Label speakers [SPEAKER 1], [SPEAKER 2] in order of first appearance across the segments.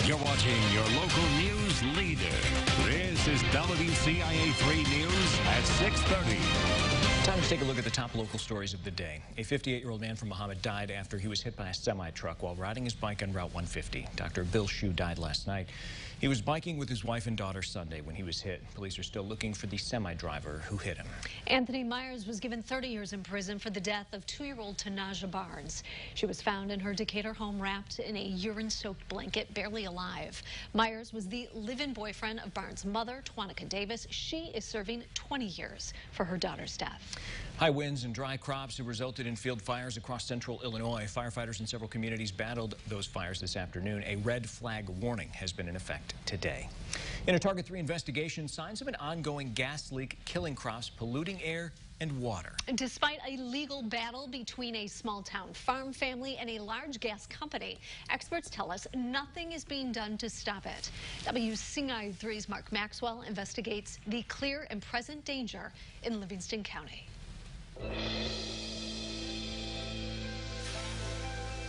[SPEAKER 1] You're watching your local news leader. This is WCIA 3 News at 6:30.
[SPEAKER 2] Time to take a look at the top local stories of the day. A 58-year-old man from Muhammad died after he was hit by a semi-truck while riding his bike on Route 150. Dr. Bill Shue died last night. He was biking with his wife and daughter Sunday when he was hit. Police are still looking for the semi-driver who hit him.
[SPEAKER 3] Anthony Myers was given 30 years in prison for the death of 2-year-old Tanaja Barnes. She was found in her Decatur home wrapped in a urine-soaked blanket, barely alive. Myers was the live-in boyfriend of Barnes' mother, Twanica Davis. She is serving 20 years for her daughter's death.
[SPEAKER 2] High winds and dry crops have resulted in field fires across central Illinois. Firefighters in several communities battled those fires this afternoon. A red flag warning has been in effect today. In a Target 3 investigation, signs of an ongoing gas leak killing crops, polluting air and water.
[SPEAKER 3] Despite a legal battle between a small-town farm family and a large gas company, experts tell us nothing is being done to stop it. WCIA 3's Mark Maxwell investigates the clear and present danger in Livingston County.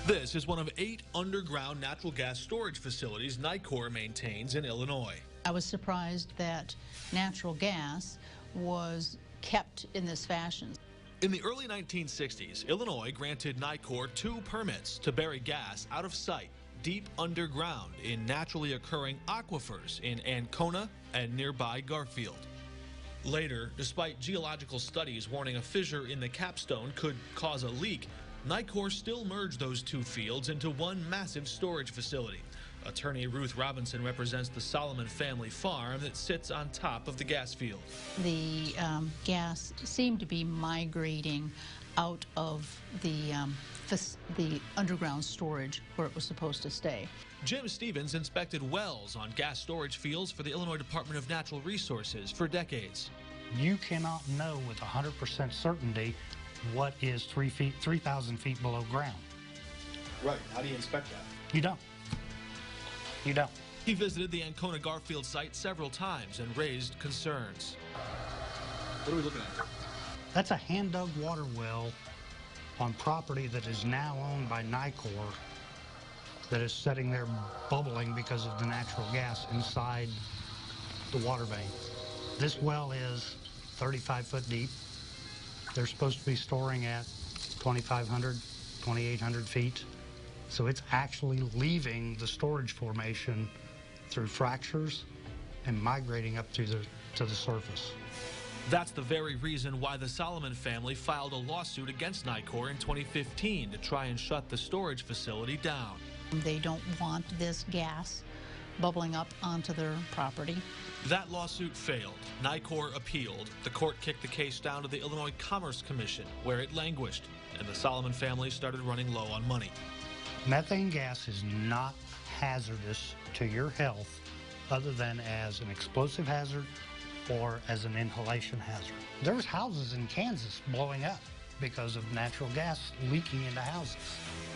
[SPEAKER 4] This is one of 8 underground natural gas storage facilities Nicor maintains in Illinois.
[SPEAKER 5] I was surprised that natural gas was kept in this fashion.
[SPEAKER 4] In the early 1960s, Illinois granted Nicor 2 permits to bury gas out of sight, deep underground in naturally occurring aquifers in Ancona and nearby Garfield. Later, despite geological studies warning a fissure in the capstone could cause a leak, Nicor still merged those 2 fields into one massive storage facility. Attorney Ruth Robinson represents the Solomon family farm that sits on top of the gas field.
[SPEAKER 5] The gas seemed to be migrating out of the underground storage where it was supposed to stay.
[SPEAKER 4] Jim Stevens inspected wells on gas storage fields for the Illinois Department of Natural Resources for decades.
[SPEAKER 6] You cannot know with 100% certainty what is 3,000 feet below ground.
[SPEAKER 4] Right. How do you inspect that?
[SPEAKER 6] You don't. You don't.
[SPEAKER 4] He visited the Ancona Garfield site several times and raised concerns. What are we looking at?
[SPEAKER 6] That's a hand-dug water well on property that is now owned by Nicor that is sitting there bubbling because of the natural gas inside the water main. This well is 35 foot deep. They're supposed to be storing at 2,500, 2,800 feet. So it's actually leaving the storage formation through fractures and migrating up to the surface.
[SPEAKER 4] That's the very reason why the Solomon family filed a lawsuit against Nicor in 2015 to try and shut the storage facility down.
[SPEAKER 5] They don't want this gas bubbling up onto their property.
[SPEAKER 4] That lawsuit failed. Nicor appealed. The court kicked the case down to the Illinois Commerce Commission, where it languished, and the Solomon family started running low on money.
[SPEAKER 6] Methane gas is not hazardous to your health other than as an explosive hazard or as an inhalation hazard. There's houses in Kansas blowing up because of natural gas leaking into houses.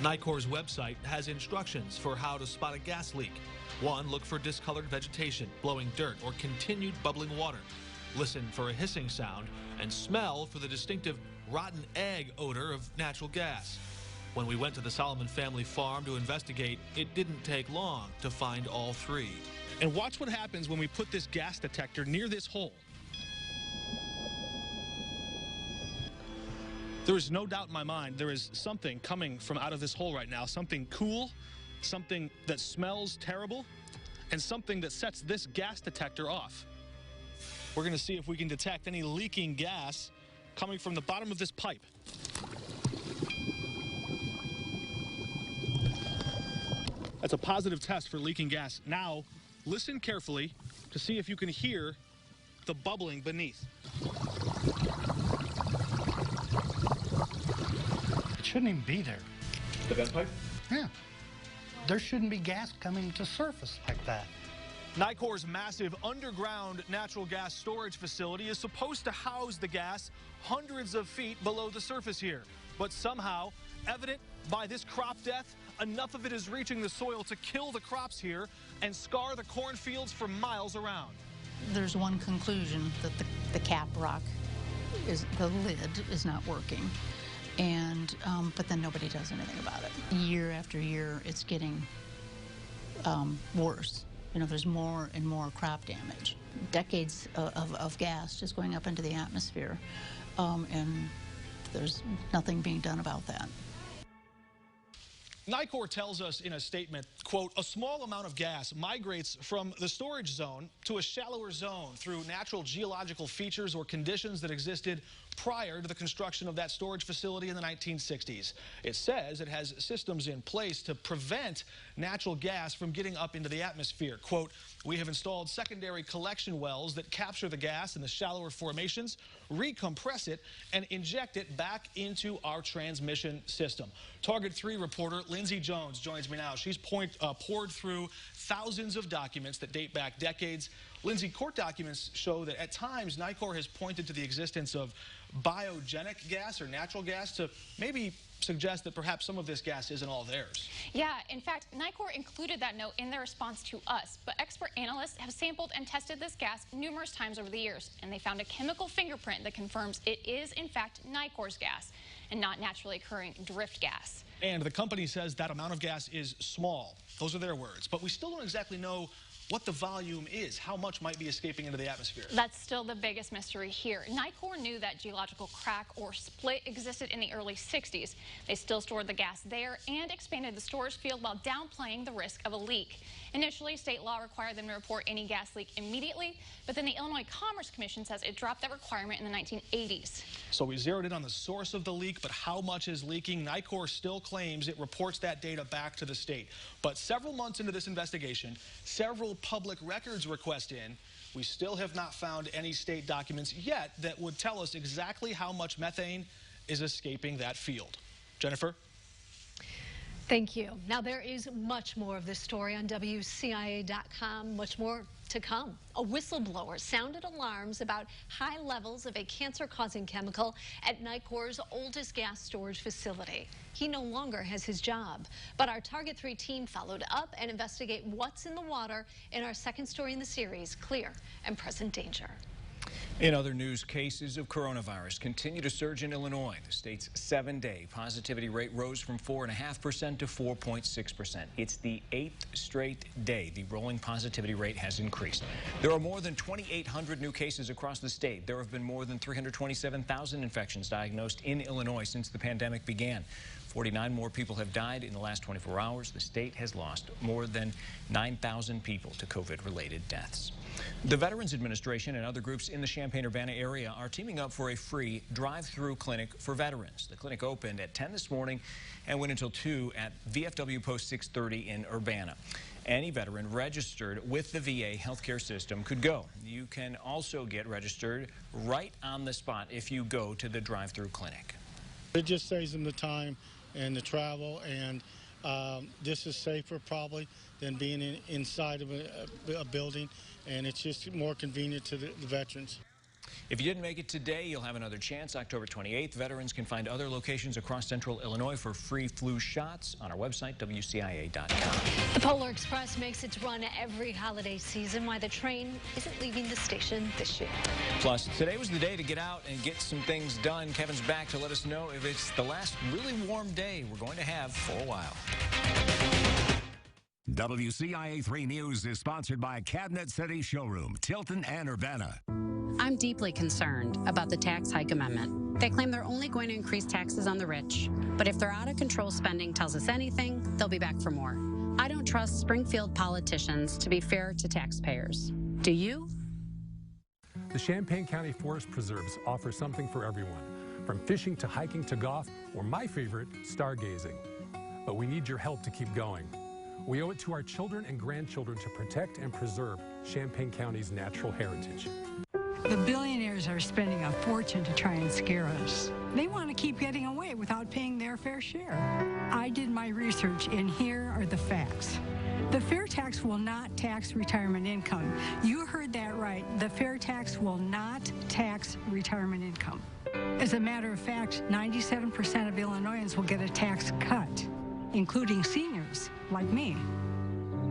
[SPEAKER 4] Nicor's website has instructions for how to spot a gas leak. 1, look for discolored vegetation, blowing dirt, or continued bubbling water. Listen for a hissing sound, and smell for the distinctive rotten egg odor of natural gas. When we went to the Solomon family farm to investigate, it didn't take long to find all 3.
[SPEAKER 7] And watch what happens when we put this gas detector near this hole. There is no doubt in my mind there is something coming from out of this hole right now, something cool, something that smells terrible, and something that sets this gas detector off. We're going to see if we can detect any leaking gas coming from the bottom of this pipe. That's a positive test for leaking gas. Now, listen carefully to see if you can hear the bubbling beneath.
[SPEAKER 6] It shouldn't even be there.
[SPEAKER 4] The vent pipe?
[SPEAKER 6] Yeah. There shouldn't be gas coming to surface like that.
[SPEAKER 4] Nicor's massive underground natural gas storage facility is supposed to house the gas hundreds of feet below the surface here. But somehow, evident by this crop death, enough of it is reaching the soil to kill the crops here and scar the cornfields for miles around.
[SPEAKER 5] There's one conclusion, that the cap rock, the lid is not working. And but then nobody does anything about it. Year after year, it's getting worse. You know, there's more and more crop damage. Decades of gas just going up into the atmosphere, and there's nothing being done about that.
[SPEAKER 7] NICOR tells us in a statement, quote, a small amount of gas migrates from the storage zone to a shallower zone through natural geological features or conditions that existed prior to the construction of that storage facility in the 1960s. It says it has systems in place to prevent natural gas from getting up into the atmosphere. Quote, we have installed secondary collection wells that capture the gas in the shallower formations, recompress it, and inject it back into our transmission system. Target 3 reporter Lindsay Jones joins me now. She's poured through thousands of documents that date back decades. Lindsay, court documents show that at times NICOR has pointed to the existence of biogenic gas or natural gas to maybe suggest that perhaps some of this gas isn't all theirs.
[SPEAKER 8] Yeah, in fact, NICOR included that note in their response to us, but expert analysts have sampled and tested this gas numerous times over the years, and they found a chemical fingerprint that confirms it is, in fact, NICOR's gas and not naturally occurring drift gas.
[SPEAKER 7] And the company says that amount of gas is small. Those are their words, but we still don't exactly know what the volume is, how much might be escaping into the atmosphere.
[SPEAKER 8] That's still the biggest mystery here. NICOR knew that geological crack or split existed in the early 60s. They still stored the gas there and expanded the storage field while downplaying the risk of a leak. Initially, state law required them to report any gas leak immediately, but then the Illinois Commerce Commission says it dropped that requirement in the 1980s.
[SPEAKER 7] So we zeroed in on the source of the leak, but how much is leaking? NICOR still claims it reports that data back to the state. But several months into this investigation, several public records requests in, we still have not found any state documents yet that would tell us exactly how much methane is escaping that field. Jennifer?
[SPEAKER 3] Thank you. Now, there is much more of this story on WCIA.com, much more to come. A whistleblower sounded alarms about high levels of a cancer-causing chemical at NICOR's oldest gas storage facility. He no longer has his job, but our Target 3 team followed up and investigate what's in the water in our second story in the series, Clear and Present Danger.
[SPEAKER 2] In other news, cases of coronavirus continue to surge in Illinois. The state's 7-day positivity rate rose from 4.5% to 4.6%. It's the 8th straight day the rolling positivity rate has increased. There are more than 2,800 new cases across the state. There have been more than 327,000 infections diagnosed in Illinois since the pandemic began. 49 more people have died in the last 24 hours. The state has lost more than 9,000 people to COVID-related deaths. The Veterans Administration and other groups in the Champaign-Urbana area are teaming up for a free drive-through clinic for veterans. The clinic opened at 10 this morning and went until 2 at VFW Post 630 in Urbana. Any veteran registered with the VA healthcare system could go. You can also get registered right on the spot if you go to the drive-through clinic.
[SPEAKER 9] It just saves them the time and the travel, and this is safer probably than being inside of a building, and it's just more convenient to the veterans.
[SPEAKER 2] If you didn't make it today, you'll have another chance. October 28th, veterans can find other locations across central Illinois for free flu shots on our website, WCIA.com.
[SPEAKER 3] The Polar Express makes its run every holiday season. Why the train isn't leaving the station this year.
[SPEAKER 2] Plus, today was the day to get out and get some things done. Kevin's back to let us know if it's the last really warm day we're going to have for a while.
[SPEAKER 1] WCIA 3 News is sponsored by Cabinet City Showroom, Tilton and Urbana.
[SPEAKER 10] I'm deeply concerned about the tax hike amendment. They claim they're only going to increase taxes on the rich, but if their out-of-control spending tells us anything, they'll be back for more. I don't trust Springfield politicians to be fair to taxpayers. Do you?
[SPEAKER 11] The Champaign County Forest Preserves offer something for everyone, from fishing to hiking to golf, or my favorite, stargazing. But we need your help to keep going. We owe it to our children and grandchildren to protect and preserve Champaign County's natural heritage.
[SPEAKER 12] The billionaires are spending a fortune to try and scare us. They want to keep getting away without paying their fair share. I did my research, and here are the facts. The fair tax will not tax retirement income. You heard that right. The fair tax will not tax retirement income. As a matter of fact, 97% of Illinoisans will get a tax cut, including seniors like me.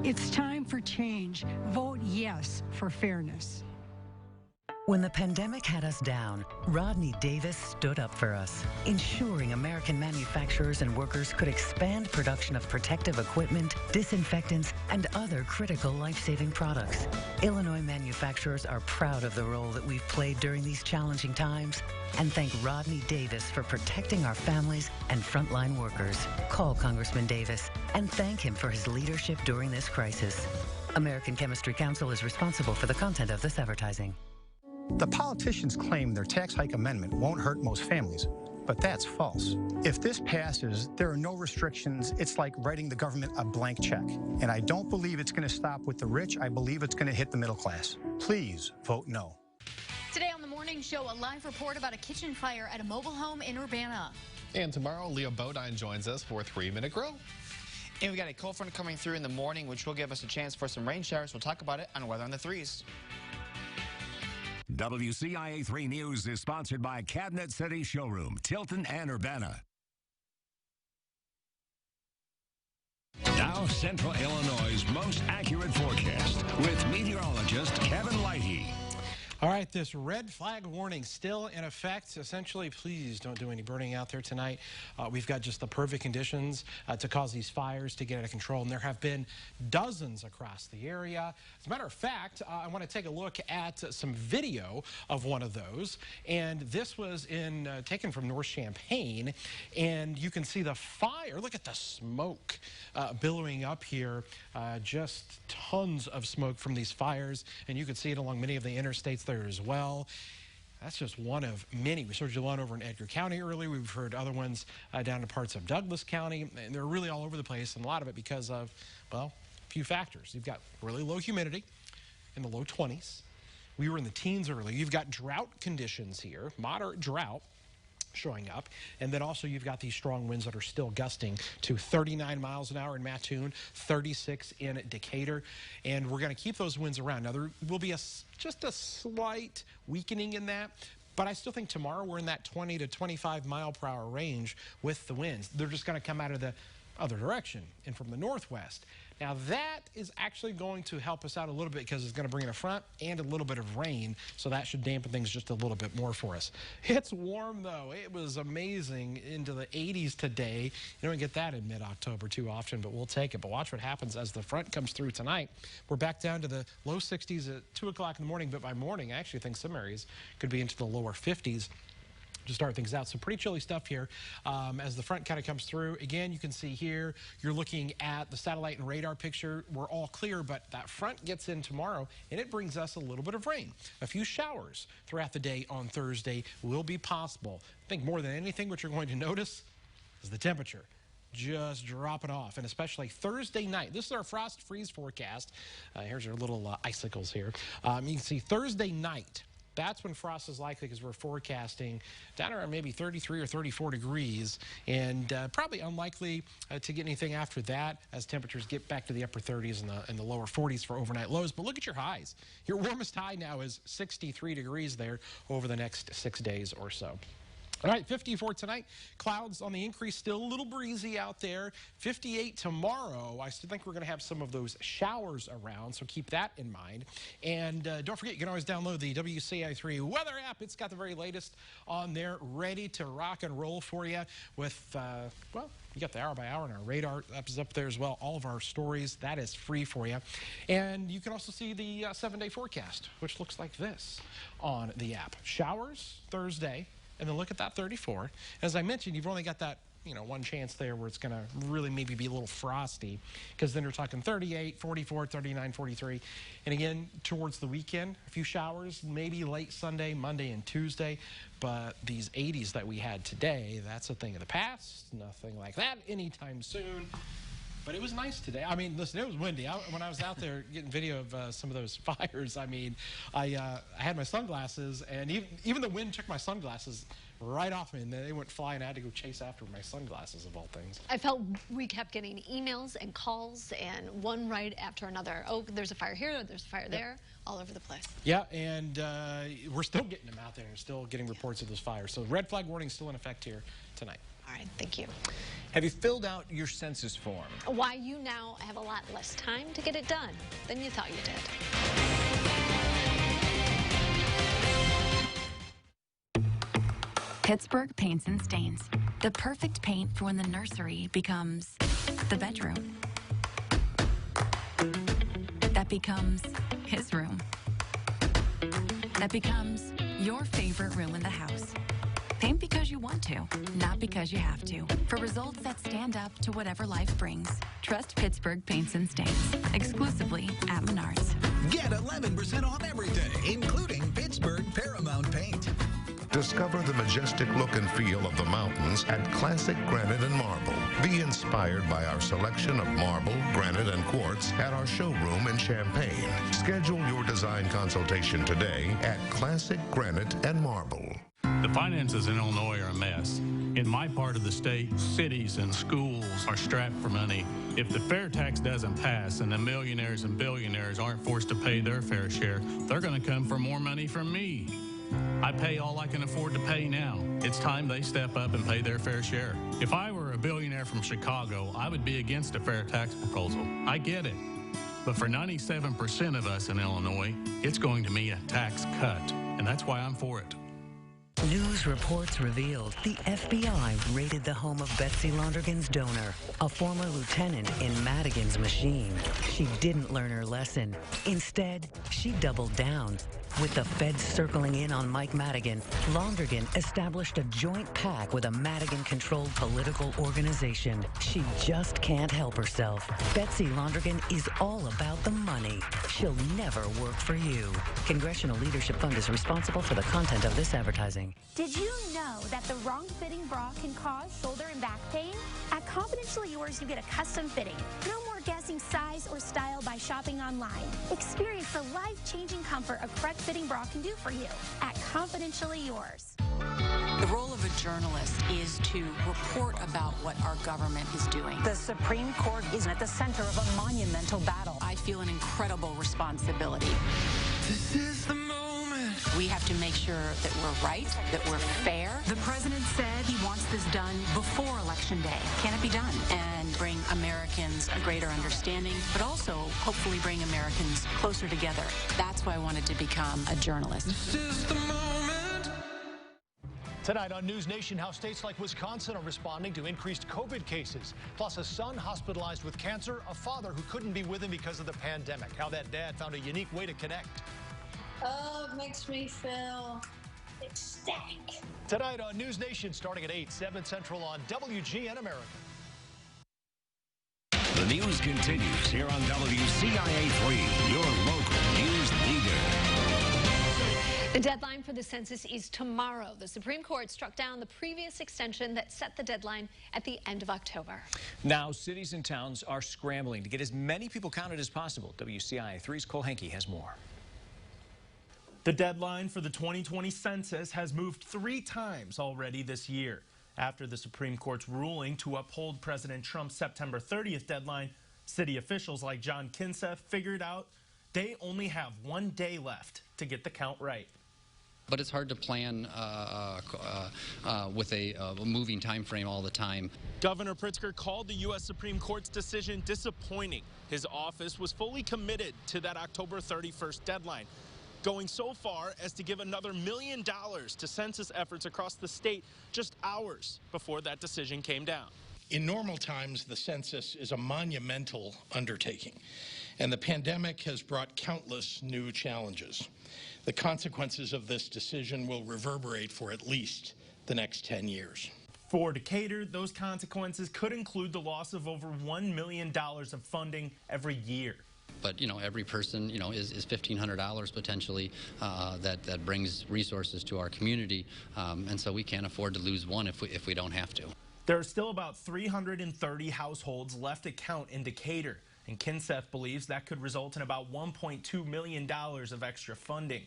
[SPEAKER 12] It's time for change. Vote yes for fairness.
[SPEAKER 13] When the pandemic had us down, Rodney Davis stood up for us, ensuring American manufacturers and workers could expand production of protective equipment, disinfectants, and other critical life-saving products. Illinois manufacturers are proud of the role that we've played during these challenging times and thank Rodney Davis for protecting our families and frontline workers. Call Congressman Davis and thank him for his leadership during this crisis. American Chemistry Council is responsible for the content of this advertising.
[SPEAKER 14] The politicians claim their tax hike amendment won't hurt most families, but that's false. If this passes, there are no restrictions. It's like writing the government a blank check. And I don't believe it's going to stop with the rich. I believe it's going to hit the middle class. Please vote no.
[SPEAKER 15] Today on the morning show, a live report about a kitchen fire at a mobile home in Urbana.
[SPEAKER 16] And tomorrow, Leo Bodine joins us for 3-Minute Grill.
[SPEAKER 17] And we got a cold front coming through in the morning, which will give us a chance for some rain showers. We'll talk about it on Weather on the 3s.
[SPEAKER 1] WCIA 3 News is sponsored by Cabinet City Showroom, Tilton and Urbana. Now, Central Illinois' most accurate forecast with meteorologist Kevin Lighty.
[SPEAKER 18] All right, this red flag warning still in effect. Essentially, please don't do any burning out there tonight. We've got just the perfect conditions to cause these fires to get out of control, and there have been dozens across the area. As a matter of fact, I want to take a look at some video of one of those, and this was taken from North Champaign, and you can see the fire. Look at the smoke billowing up here. Just tons of smoke from these fires, and you can see it along many of the interstates there as well. That's just one of many. We heard one over in Edgar County earlier. We've heard other ones down in parts of Douglas County. And they're really all over the place, and a lot of it because of, well, a few factors. You've got really low humidity in the low 20s. We were in the teens earlier. You've got drought conditions here, moderate drought showing up, and then also you've got these strong winds that are still gusting to 39 miles an hour in Mattoon, 36 in Decatur, and we're going to keep those winds around. Now there will be just a slight weakening in that, but I still think tomorrow we're in that 20 to 25 mile per hour range with the winds. They're just going to come out of the other direction and from the northwest. Now that is actually going to help us out a little bit because it's going to bring in a front and a little bit of rain, so that should dampen things just a little bit more for us. It's warm though. It was amazing into the 80s today. You don't get that in mid-October too often, but we'll take it. But watch what happens as the front comes through tonight. We're back down to the low 60s at 2 o'clock in the morning, but by morning I actually think some areas could be into the lower 50s. To start things out. So pretty chilly stuff here as the front kind of comes through. Again, you can see here, you're looking at the satellite and radar picture. We're all clear, but that front gets in tomorrow, and it brings us a little bit of rain. A few showers throughout the day on Thursday will be possible. I think more than anything, what you're going to notice is the temperature just dropping off, and especially Thursday night. This is our frost freeze forecast. Here's our little icicles here. You can see Thursday night. That's when frost is likely because we're forecasting down around maybe 33 or 34 degrees, and probably unlikely to get anything after that as temperatures get back to the upper 30s and the lower 40s for overnight lows. But look at your highs. Your warmest high now is 63 degrees there over the next 6 days or so. All right, 54 tonight. Clouds on the increase, still a little breezy out there. 58 tomorrow. I still think we're going to have some of those showers around, so keep that in mind. And don't forget, you can always download the WCIA 3 weather app. It's got the very latest on there, ready to rock and roll for you with, well, you got the hour by hour, and our radar app is up there as well. All of our stories, that is free for you. And you can also see the 7-day forecast, which looks like this on the app. Showers Thursday. And then look at that 34. As I mentioned, you've only got that, one chance there where it's going to really maybe be a little frosty, because then you're talking 38, 44, 39, 43. And again, towards the weekend, a few showers, maybe late Sunday, Monday, and Tuesday. But these 80s that we had today, that's a thing of the past. Nothing like that anytime soon. But it was nice today. I mean, listen, it was windy. When I was out there getting video of some of those fires, I mean, I had my sunglasses, and even the wind took my sunglasses right off me, and they went flying. I had to go chase after my sunglasses, of all things.
[SPEAKER 3] I felt we kept getting emails and calls, and one right after another. Oh, there's a fire here, there's a fire there, all over the place.
[SPEAKER 18] Yeah, and we're still getting them out there, and still getting reports of those fires. So red flag warning still in effect here tonight.
[SPEAKER 3] All right, thank you.
[SPEAKER 2] Have you filled out your census form?
[SPEAKER 3] Why you now have a lot less time to get it done than you thought you did.
[SPEAKER 19] Pittsburgh Paints and Stains. The perfect paint for when the nursery becomes the bedroom. That becomes his room. That becomes your favorite room in the house. Paint because you want to, not because you have to. For results that stand up to whatever life brings, trust Pittsburgh Paints and Stains, exclusively at Menards.
[SPEAKER 20] Get 11% off everything, including Pittsburgh Paramount Paint.
[SPEAKER 21] Discover the majestic look and feel of the mountains at Classic Granite and Marble. Be inspired by our selection of marble, granite, and quartz at our showroom in Champaign. Schedule your design consultation today at Classic Granite and Marble.
[SPEAKER 22] The finances in Illinois are a mess. In my part of the state, cities and schools are strapped for money. If the fair tax doesn't pass and the millionaires and billionaires aren't forced to pay their fair share, they're going to come for more money from me. I pay all I can afford to pay now. It's time they step up and pay their fair share. If I were a billionaire from Chicago, I would be against a fair tax proposal. I get it. But for 97% of us in Illinois, it's going to mean a tax cut, and that's why I'm for it.
[SPEAKER 13] News reports revealed the FBI raided the home of Betsy Londergan's donor, a former lieutenant in Madigan's machine. She didn't learn her lesson. Instead, she doubled down. With the feds circling in on Mike Madigan, Londergan established a joint pact with a Madigan-controlled political organization. She just can't help herself. Betsy Londergan is all about the money. She'll never work for you. Congressional Leadership Fund is responsible for the content of this advertising.
[SPEAKER 23] Did you know that the wrong fitting bra can cause shoulder and back pain? At Confidentially Yours, you get a custom fitting. No more guessing size or style by shopping online. Experience the life-changing comfort a correct fitting bra can do for you at Confidentially Yours.
[SPEAKER 24] The role of a journalist is to report about what our government is doing.
[SPEAKER 25] The Supreme Court is at the center of a monumental battle.
[SPEAKER 24] I feel an incredible responsibility.
[SPEAKER 26] This is the moment.
[SPEAKER 24] We have to make sure that we're right, that we're fair.
[SPEAKER 25] The president said he wants this done before Election Day. Can it be done?
[SPEAKER 24] And bring Americans a greater understanding, but also hopefully bring Americans closer together. That's why I wanted to become a journalist.
[SPEAKER 26] This is the moment.
[SPEAKER 27] Tonight on News Nation, how states like Wisconsin are responding to increased COVID cases. Plus, a son hospitalized with cancer, a father who couldn't be with him because of the pandemic. How that dad found a unique way to connect.
[SPEAKER 28] Oh, it makes me feel ecstatic.
[SPEAKER 27] Tonight on News Nation, starting at 8, 7 Central on WGN America.
[SPEAKER 1] The news continues here on WCIA 3, your local news leader.
[SPEAKER 3] The deadline for the census is tomorrow. The Supreme Court struck down the previous extension that set the deadline at the end of October.
[SPEAKER 2] Now, cities and towns are scrambling to get as many people counted as possible. WCIA 3's Cole Henke has more.
[SPEAKER 29] The deadline for the 2020 census has moved 3 times already this year. After the Supreme Court's ruling to uphold President Trump's September 30th deadline, city officials like John Kinseth figured out they only have 1 day left to get the count right.
[SPEAKER 30] But it's hard to plan with a moving time frame all the time.
[SPEAKER 29] Governor Pritzker called the U.S. Supreme Court's decision disappointing. His office was fully committed to that October 31st deadline, going so far as to give another $1 million to census efforts across the state just hours before that decision came down.
[SPEAKER 31] In normal times, the census is a monumental undertaking, and the pandemic has brought countless new challenges. The consequences of this decision will reverberate for at least the next 10 years.
[SPEAKER 29] For Decatur, those consequences could include the loss of over $1 million of funding every year.
[SPEAKER 30] But, every person, is $1,500 potentially that brings resources to our community. And so we can't afford to lose one if we don't have to.
[SPEAKER 29] There are still about 330 households left to count in Decatur. And Kinseth believes that could result in about $1.2 million of extra funding.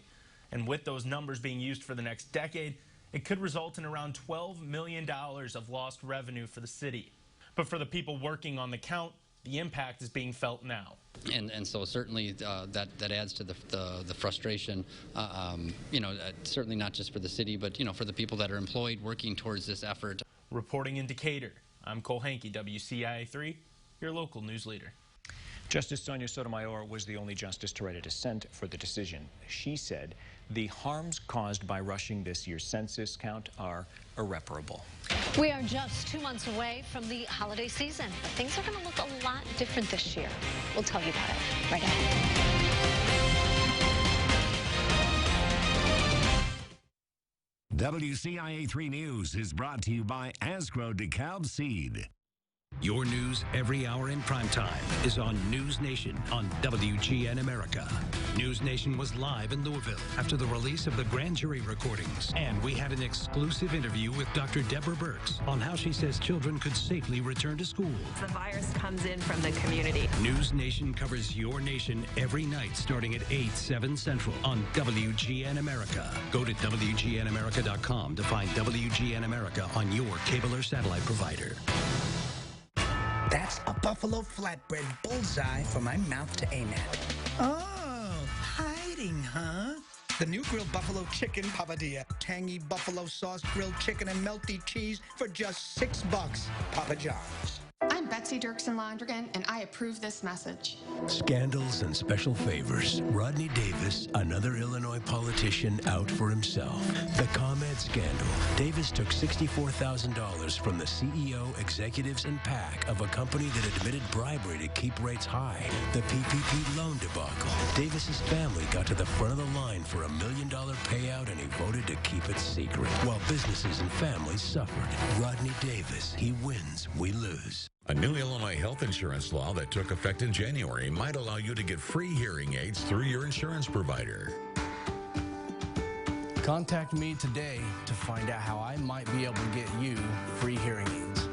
[SPEAKER 29] And with those numbers being used for the next decade, it could result in around $12 million of lost revenue for the city. But for the people working on the count, the impact is being felt now.
[SPEAKER 30] And so certainly that adds to the frustration, certainly not just for the city, but, for the people that are employed working towards this effort.
[SPEAKER 29] Reporting in Decatur, I'm Cole Henke, WCIA 3, your local news leader.
[SPEAKER 2] Justice Sonia Sotomayor was the only justice to write a dissent for the decision. She said the harms caused by rushing this year's census count are irreparable.
[SPEAKER 3] We are just 2 months away from the holiday season, but things are going to look a lot different this year. We'll tell you about it right ahead.
[SPEAKER 1] WCIA 3 News is brought to you by Asgrow DeKalb Seed.
[SPEAKER 4] Your news every hour in prime time is on News Nation on WGN America. News Nation was live in Louisville after the release of the grand jury recordings. And we had an exclusive interview with Dr. Deborah Burks on how she says children could safely return to school.
[SPEAKER 5] The virus comes in from the community.
[SPEAKER 4] News Nation covers your nation every night starting at 8, 7 Central on WGN America. Go to WGNAmerica.com to find WGN America on your cable or satellite provider.
[SPEAKER 6] That's a buffalo flatbread bullseye for my mouth to aim at. Oh, hiding, huh? The new grilled buffalo chicken papadilla. Tangy buffalo sauce, grilled chicken, and melty cheese for just $6. Papa John's.
[SPEAKER 7] I'm Betsy Londergan, and I approve this message.
[SPEAKER 4] Scandals and special favors. Rodney Davis, another Illinois politician out for himself. The ComEd scandal. Davis took $64,000 from the CEO, executives, and PAC of a company that admitted bribery to keep rates high. The PPP loan debacle. Davis's family got to the front of the line for $1 million payout, and he voted to keep it secret, while businesses and families suffered. Rodney Davis. He wins, we lose.
[SPEAKER 8] A new Illinois health insurance law that took effect in January might allow you to get free hearing aids through your insurance provider.
[SPEAKER 9] Contact me today to find out how I might be able to get you free hearing aids.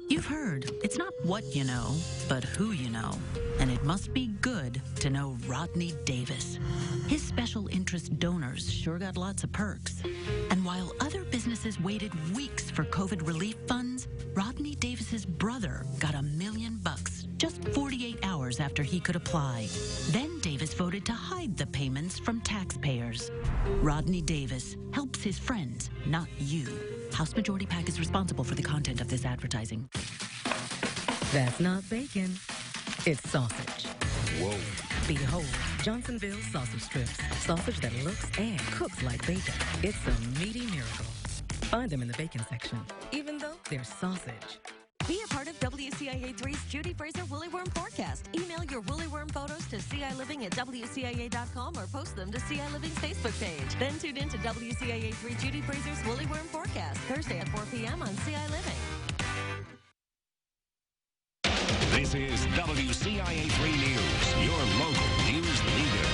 [SPEAKER 10] You've heard, it's not what you know, but who you know. And it must be good to know Rodney Davis. His special interest donors sure got lots of perks. And while other businesses waited weeks for COVID relief funds, Rodney Davis's brother got $1 million just 48 hours after he could apply. Then Davis voted to hide the payments from taxpayers. Rodney Davis helps his friends, not you. House Majority PAC is responsible for the content of this advertising.
[SPEAKER 11] That's not bacon. It's sausage.
[SPEAKER 8] Whoa.
[SPEAKER 11] Behold, Johnsonville sausage strips. Sausage that looks and cooks like bacon. It's a meaty miracle. Find them in the bacon section, even though they're sausage.
[SPEAKER 12] Be a part of WCIA 3's Judy Fraser Woolly Worm Forecast. Email your woolly worm photos to CILiving@WCIA.com or post them to CI Living's Facebook page. Then tune in to WCIA 3 Judy Fraser's Woolly Worm Forecast, Thursday at 4 p.m. on CI Living.
[SPEAKER 1] This is WCIA 3 News, your local news leader.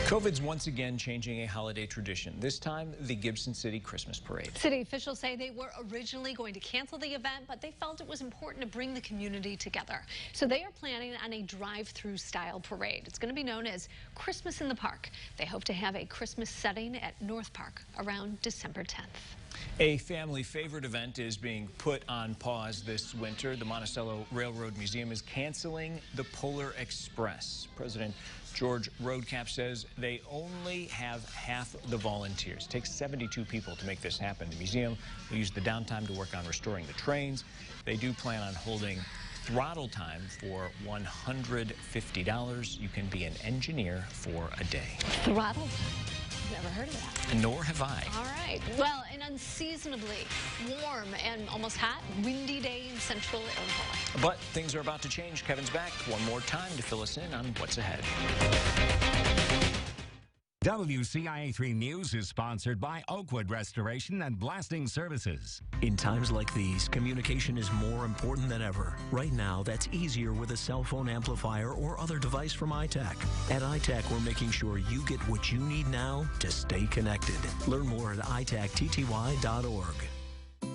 [SPEAKER 2] COVID's once again changing a holiday tradition, this time the Gibson City Christmas Parade.
[SPEAKER 3] City officials say they were originally going to cancel the event, but they felt it was important to bring the community together. So they are planning on a drive-through style parade. It's going to be known as Christmas in the Park. They hope to have a Christmas setting at North Park around December 10th.
[SPEAKER 2] A family favorite event is being put on pause this winter. The Monticello Railroad Museum is canceling the Polar Express. President George Roadcap says they only have half the volunteers. It takes 72 people to make this happen. The museum will use the downtime to work on restoring the trains. They do plan on holding throttle time for $150. You can be an engineer for a day.
[SPEAKER 3] Throttle? Never heard of that.
[SPEAKER 2] Nor have I.
[SPEAKER 3] All right. Well, an unseasonably warm and almost hot, windy day in central Illinois.
[SPEAKER 2] But things are about to change. Kevin's back one more time to fill us in on what's ahead.
[SPEAKER 1] WCIA 3 News is sponsored by Oakwood Restoration and Blasting Services.
[SPEAKER 14] In times like these, communication is more important than ever. Right now, that's easier with a cell phone amplifier or other device from iTech. At iTech, we're making sure you get what you need now to stay connected. Learn more at itechtti.org.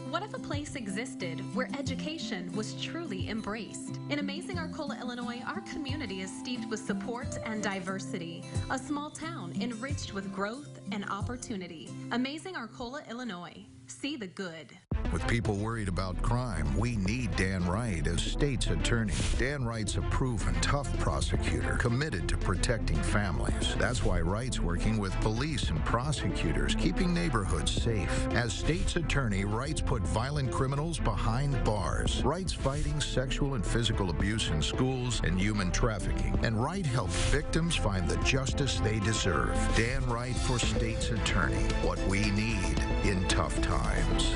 [SPEAKER 15] What if a place existed where education was truly embraced? In amazing Arcola, Illinois, our community is steeped with support and diversity. A small town enriched with growth and opportunity. Amazing Arcola, Illinois. See the good.
[SPEAKER 13] With people worried about crime, we need Dan Wright as state's attorney. Dan Wright's a proven, tough prosecutor committed to protecting families. That's why Wright's working with police and prosecutors, keeping neighborhoods safe. As state's attorney, Wright's put violent criminals behind bars. Wright's fighting sexual and physical abuse in schools and human trafficking. And Wright helps victims find the justice they deserve. Dan Wright for state's attorney. What we need in tough times.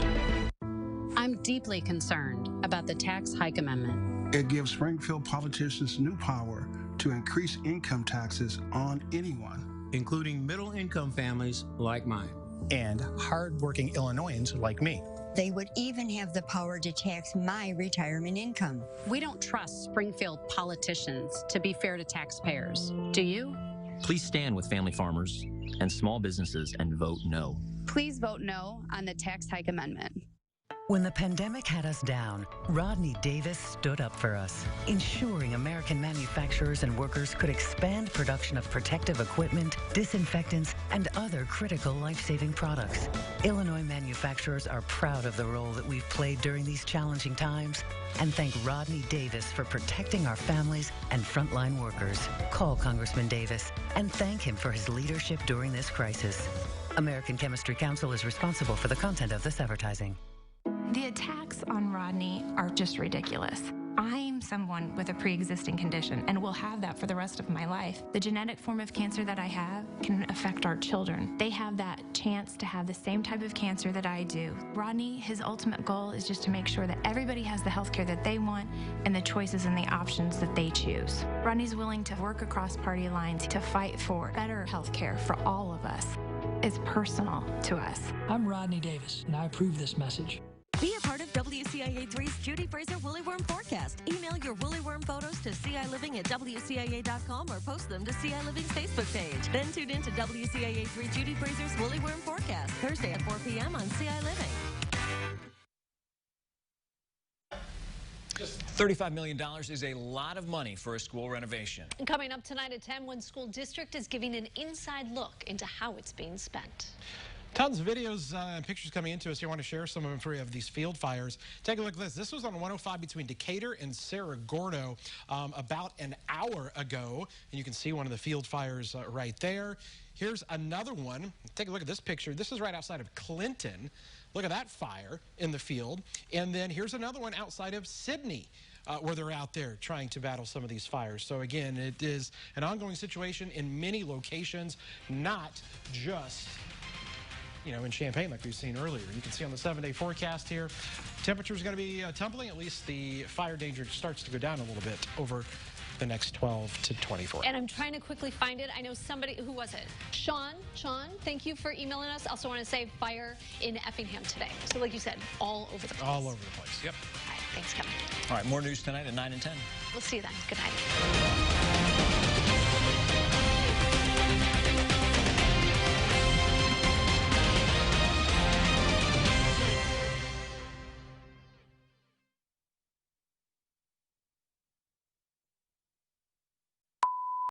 [SPEAKER 16] I'm deeply concerned about the tax hike amendment.
[SPEAKER 17] It gives Springfield politicians new power to increase income taxes on anyone,
[SPEAKER 18] including middle-income families like mine,
[SPEAKER 6] and hard-working Illinoisans like me.
[SPEAKER 19] They would even have the power to tax my retirement income.
[SPEAKER 16] We don't trust Springfield politicians to be fair to taxpayers. Do you?
[SPEAKER 20] Please stand with family farmers and small businesses and vote no.
[SPEAKER 16] Please vote no on the tax hike amendment.
[SPEAKER 21] When the pandemic had us down, Rodney Davis stood up for us, ensuring American manufacturers and workers could expand production of protective equipment, disinfectants, and other critical life-saving products. Illinois manufacturers are proud of the role that we've played during these challenging times and thank Rodney Davis for protecting our families and frontline workers. Call Congressman Davis and thank him for his leadership during this crisis. American Chemistry Council is responsible for the content of this advertising.
[SPEAKER 7] The attacks on Rodney are just ridiculous. I'm someone with a pre-existing condition and will have that for the rest of my life. The genetic form of cancer that I have can affect our children. They have that chance to have the same type of cancer that I do. Rodney, his ultimate goal is just to make sure that everybody has the health care that they want and the choices and the options that they choose. Rodney's willing to work across party lines to fight for better health care for all of us. It's personal to us.
[SPEAKER 22] I'm Rodney Davis, and I approve this message.
[SPEAKER 12] Be a part of WCIA 3's Judy Fraser Woolly Worm Forecast. Email your woolly worm photos to CILiving@WCIA.com or post them to CI Living's Facebook page. Then tune in to WCIA 3 Judy Fraser's Woolly Worm Forecast, Thursday at 4 p.m. on CI Living.
[SPEAKER 2] $35 million is a lot of money for a school renovation.
[SPEAKER 3] And coming up tonight at 10, one school district is giving an inside look into how it's being spent.
[SPEAKER 20] Tons of videos and pictures coming into us. I want to share some of them for you of these field fires. Take a look at this. This was on 105 between Decatur and Cerro Gordo about an hour ago. And you can see one of the field fires right there. Here's another one. Take a look at this picture. This is right outside of Clinton. Look at that fire in the field. And then here's another one outside of Sydney. Where they're out there trying to battle some of these fires. So again, it is an ongoing situation in many locations, not just in Champaign like we've seen earlier. You can see on the 7-day forecast here, temperature's going to be tumbling. At least the fire danger starts to go down a little bit over the next 12 to 24 hours.
[SPEAKER 3] And I'm trying to quickly find it. I know somebody, who was it? Sean, thank you for emailing us. Also want to say fire in Effingham today. So like you said, all over the place.
[SPEAKER 20] All over the place, yep.
[SPEAKER 3] All right, thanks, Kevin.
[SPEAKER 2] All right, more news tonight at 9 and 10.
[SPEAKER 3] We'll see you then. Good night.